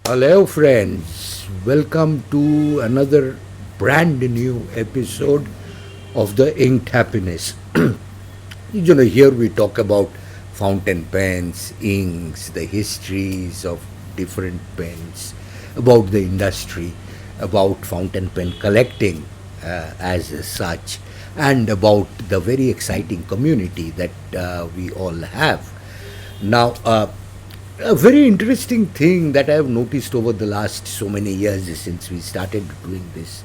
Hello, friends. Welcome to another brand new episode of the Inked Happiness. Here we talk about fountain pens, inks, the histories of different pens, about the industry, about fountain pen collecting as such, and about the very exciting community that we all have. Now, a very interesting thing that I have noticed over the last so many years since we started doing this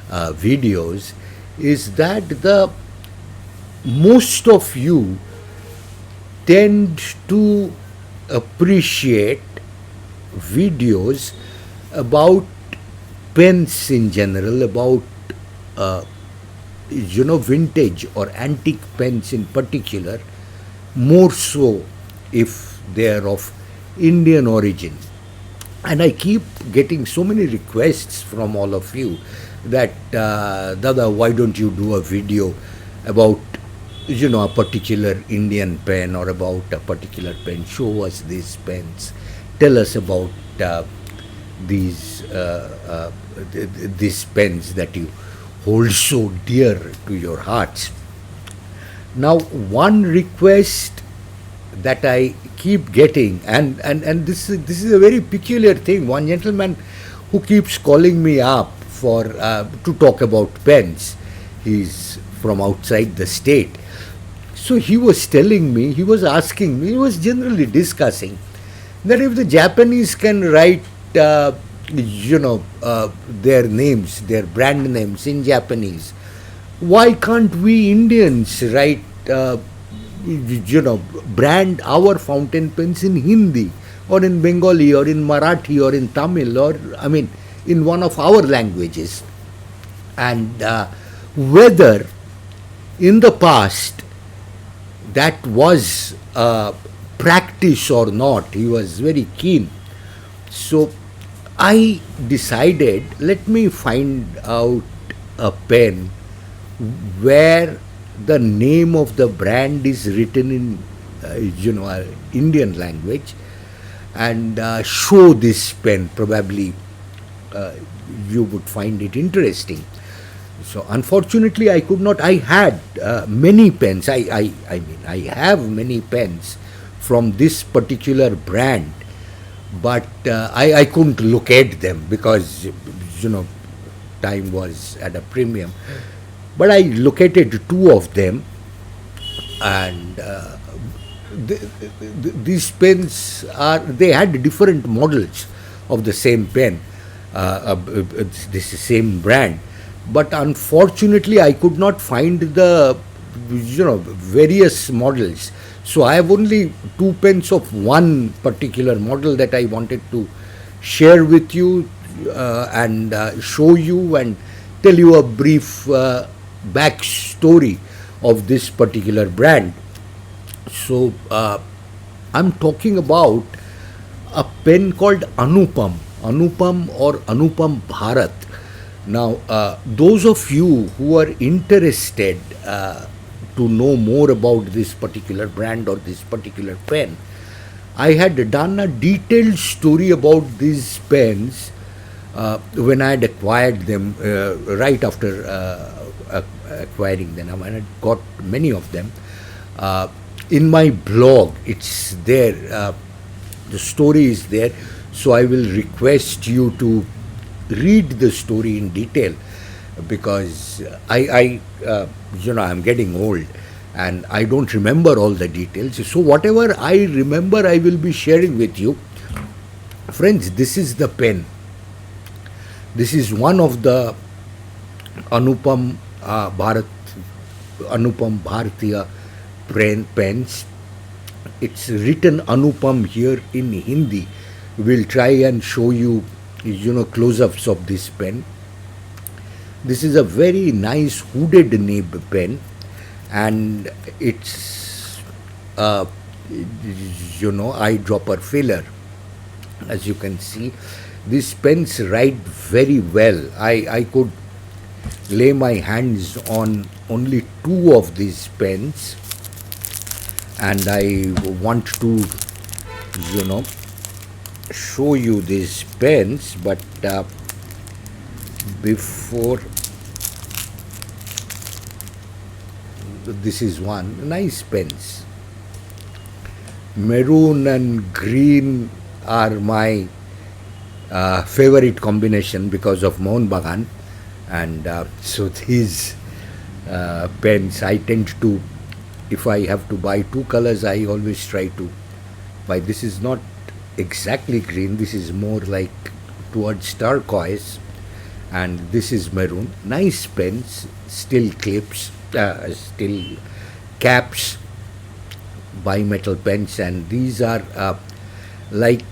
videos is that the most of you tend to appreciate videos about pens in general, about uh, vintage or antique pens in particular, more so if they are of Indian origin. And I keep getting so many requests from all of you that, Dada, why don't you do a video about, a particular Indian pen or about a particular pen? Show us these pens. Tell us about these these pens that you hold so dear to your hearts. Now, one request that I keep getting, and this is a very peculiar thing. One gentleman who keeps calling me up for to talk about pens. He's from outside the state, so he was telling me, he was asking me, he was generally discussing that if the Japanese can write, their names, their brand names in Japanese, why can't we Indians write? Brand our fountain pens in Hindi or in Bengali or in Marathi or in Tamil, or in one of our languages. And whether in the past that was practice or not, he was very keen. So I decided, let me find out a pen where the name of the brand is written in Indian language, and show this pen. Probably you would find it interesting. So unfortunately I could not. I had many pens. I have many pens from this particular brand, but I couldn't locate them because time was at a premium. But I located two of them, and these pens they had different models of the same pen, this same brand. But unfortunately, I could not find the various models. So I have only two pens of one particular model that I wanted to share with you and show you and tell you a brief backstory of this particular brand. So I'm talking about a pen called Anupam or Anupam Bharat. Now, those of you who are interested to know more about this particular brand or this particular pen, I had done a detailed story about these pens when I had acquired them, right after acquiring them. I had got many of them. In my blog, it's there. The story is there. So I will request you to read the story in detail, because I'm getting old and I don't remember all the details. So whatever I remember, I will be sharing with you. Friends, this is the pen. This is one of the Anupam Bharatiya pens. It's written Anupam here in Hindi. We'll try and show you, close-ups of this pen. This is a very nice hooded nib pen, and it's eyedropper filler. As you can see, these pens write very well. I could lay my hands on only two of these pens, and I want to, you know, show you these pens, but before, this is one nice pens. Maroon and green are my favorite combination because of Mohan Bagan, and so these pens I tend to, if I have to buy two colors, I always try to buy. This is not exactly green, this is more like towards turquoise, and this is maroon. Nice pens, still clips, still caps, bimetal pens, and these are like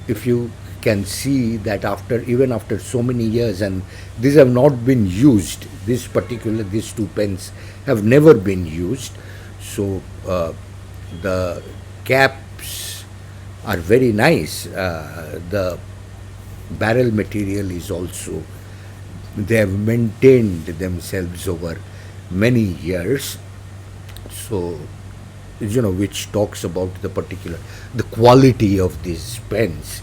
if you can see that after, even after so many years, and these have not been used, these two pens have never been used, so the caps are very nice. The barrel material is also, they have maintained themselves over many years, so which talks about the quality of these pens.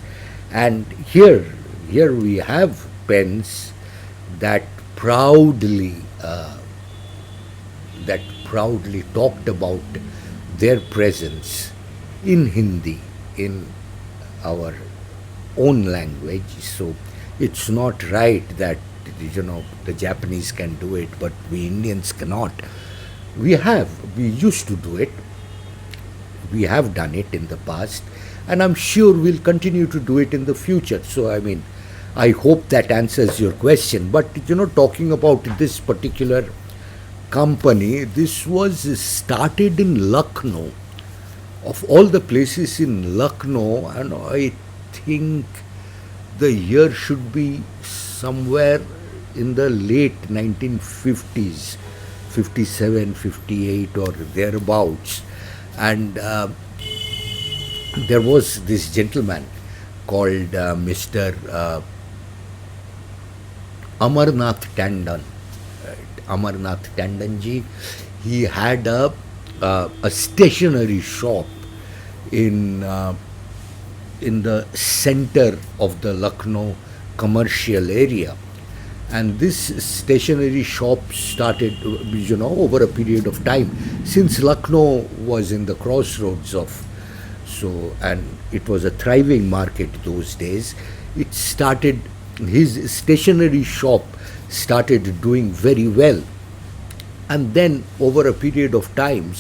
And here we have pens that proudly talked about their presence in Hindi, in our own language. So it's not right that the Japanese can do it, but we Indians cannot. We used to do it. We have done it in the past, and I'm sure we'll continue to do it in the future. So I hope that answers your question. But talking about this particular company, this was started in Lucknow, of all the places in Lucknow, and I think the year should be somewhere in the late 1950s, 57, 58 or thereabouts. And there was this gentleman called Mr. Amarnath Tandon. Amarnath Tandonji. He had a stationery shop in the center of the Lucknow commercial area, and this stationery shop started over a period of time, since Lucknow was in the crossroads of, and it was a thriving market those days. It started, his stationery shop started doing very well, and then over a period of time,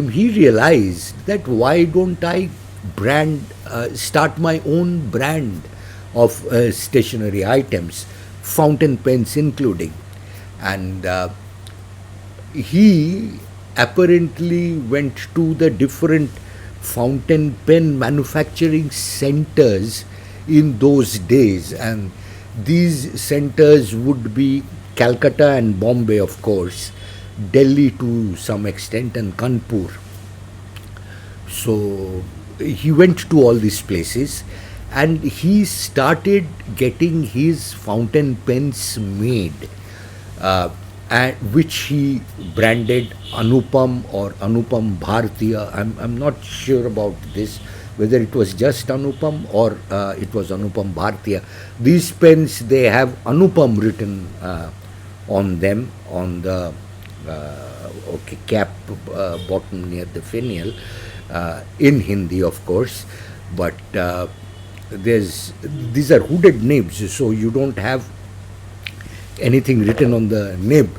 he realized that why don't I start my own brand of stationery items, fountain pens including. And he apparently went to the different fountain pen manufacturing centers in those days, and these centers would be Calcutta and Bombay, of course, Delhi to some extent, and Kanpur. So he went to all these places, and he started getting his fountain pens made, which he branded Anupam or Anupam Bharatiya. I'm not sure about this, whether it was just Anupam or it was Anupam Bharatiya. These pens, they have Anupam written on them, on the cap bottom near the finial, in Hindi, of course, but these are hooded nibs, so you don't have anything written on the nib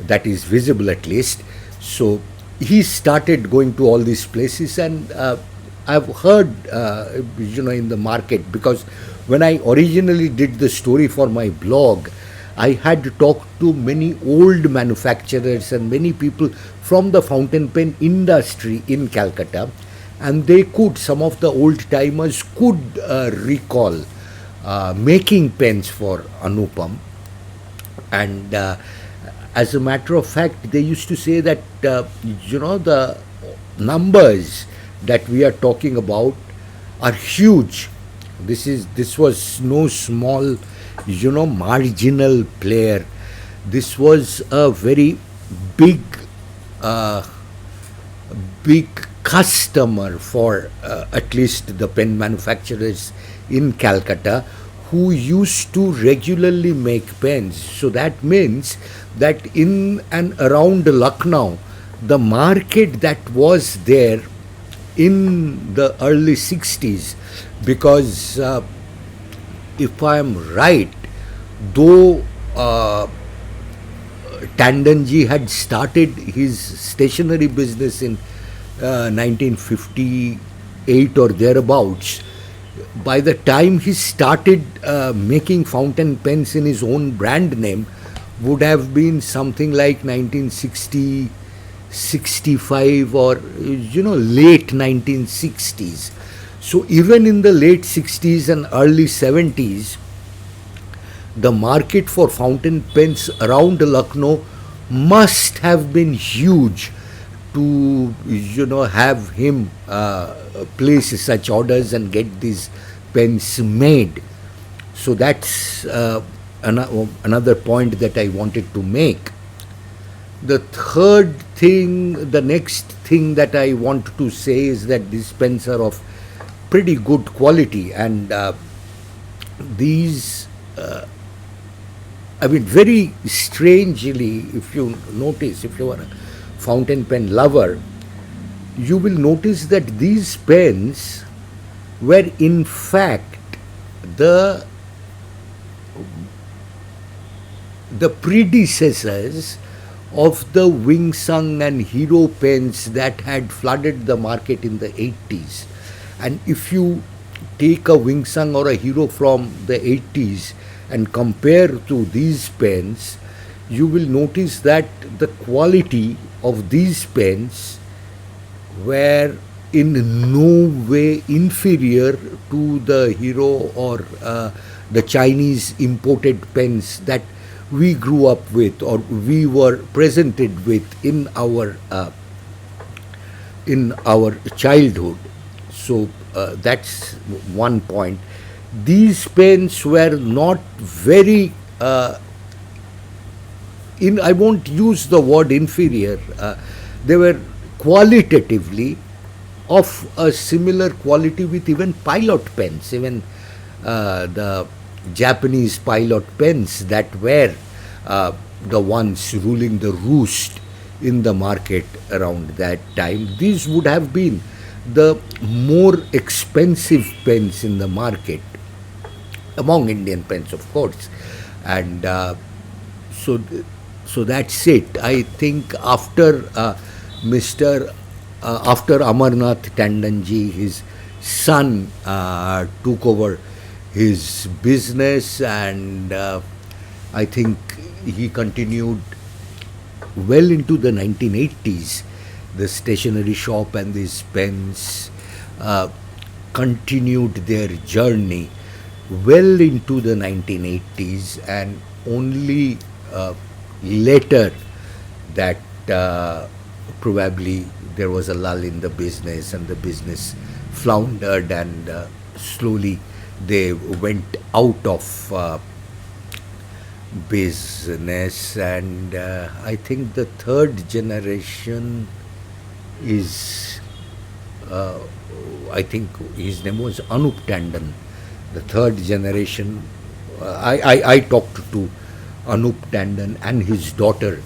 that is visible, at least. So he started going to all these places, and I've heard in the market, because when I originally did the story for my blog, I had talked to many old manufacturers and many people from the fountain pen industry in Calcutta, and some of the old timers could recall making pens for Anupam. And as a matter of fact, they used to say that the numbers that we are talking about are huge, This was no small, marginal player. This was a very big uh, big customer for at least the pen manufacturers in Calcutta, who used to regularly make pens. So that means that in and around Lucknow, the market that was there in the early 60s, because if I am right, though Tandonji had started his stationery business in 1958 or thereabouts. By the time he started making fountain pens in his own brand name, would have been something like 1960, 65, or late 1960s. So even in the late 60s and early 70s, the market for fountain pens around Lucknow must have been huge to have him place such orders and get these pens made. So that's another point that I wanted to make. The next thing that I want to say is that these pens are of pretty good quality, and these I mean, very strangely, if you notice, if you are a fountain pen lover, you will notice that these pens were in fact the the predecessors of the Wing Sung and Hero pens that had flooded the market in the 80s. And if you take a Wing Sung or a Hero from the 80s and compare to these pens, you will notice that the quality of these pens were in no way inferior to the Hero or the Chinese imported pens that we grew up with or we were presented with in our childhood. So that's one point. These pens were not very I won't use the word inferior. They were qualitatively of a similar quality with even pilot pens, even the Japanese pilot pens that were the ones ruling the roost in the market around that time. These would have been the more expensive pens in the market among Indian pens, of course. And so, so that's it. I think after Mr. After Amarnath Tandonji, his son took over his business, and I think he continued well into the 1980s. The stationery shop and these pens continued their journey well into the 1980s, and only later that probably there was a lull in the business and the business floundered, and slowly they went out of business. And I think the third generation is I think his name was Anup Tandon. The third generation, I talked to Anup Tandon and his daughter,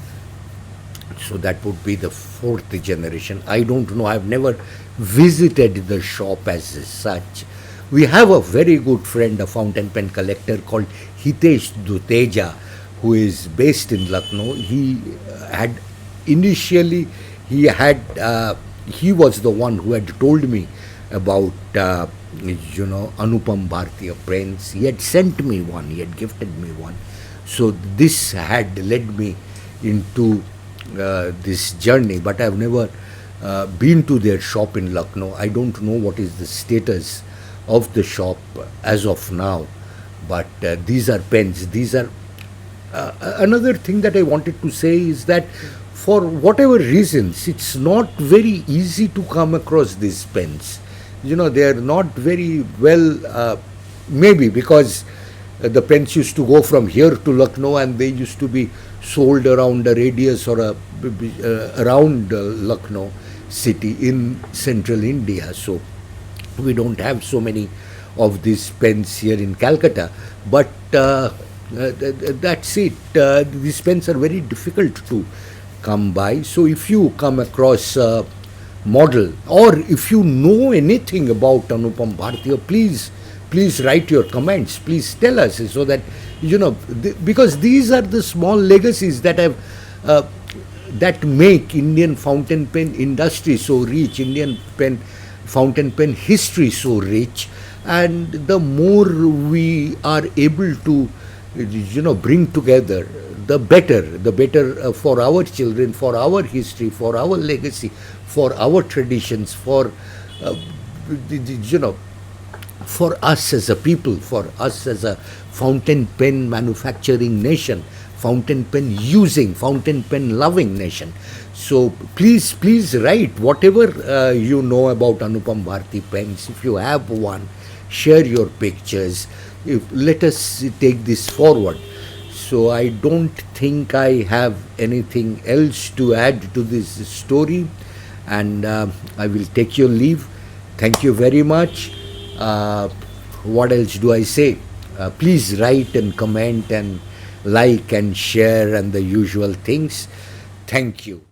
so that would be the fourth generation. I don't know, I've never visited the shop as such. We have a very good friend, a fountain pen collector called Hitesh Duteja, who is based in Lucknow. He had initially, he was the one who had told me about Anupam Bharat pens. He had sent me one, he had gifted me one. So this had led me into this journey, but I've never been to their shop in Lucknow. I don't know what is the status of the shop as of now, but these are pens. These are another thing that I wanted to say is that for whatever reasons, it's not very easy to come across these pens. They are not very well maybe because the pens used to go from here to Lucknow, and they used to be sold around a radius or around Lucknow city in central India. So we don't have so many of these pens here in Calcutta, but that's it. These pens are very difficult to come by. So if you come across a model, or if you know anything about Anupam Bharatiya, please write your comments. Please tell us, so that because these are the small legacies that have uh, that make Indian fountain pen industry so rich, Indian pen fountain pen history so rich. And the more we are able to bring together, the better for our children, for our history, for our legacy, for our traditions, for uh, you know for us as a people, for us as a fountain pen manufacturing nation, fountain pen using, fountain pen loving nation. So please write whatever you know about Anupam Bharati pens. If you have one, share your pictures. Let us take this forward. So I don't think I have anything else to add to this story, and I will take your leave. Thank you very much. Uh, what else do I say? Please write and comment and like and share and the usual things. Thank you.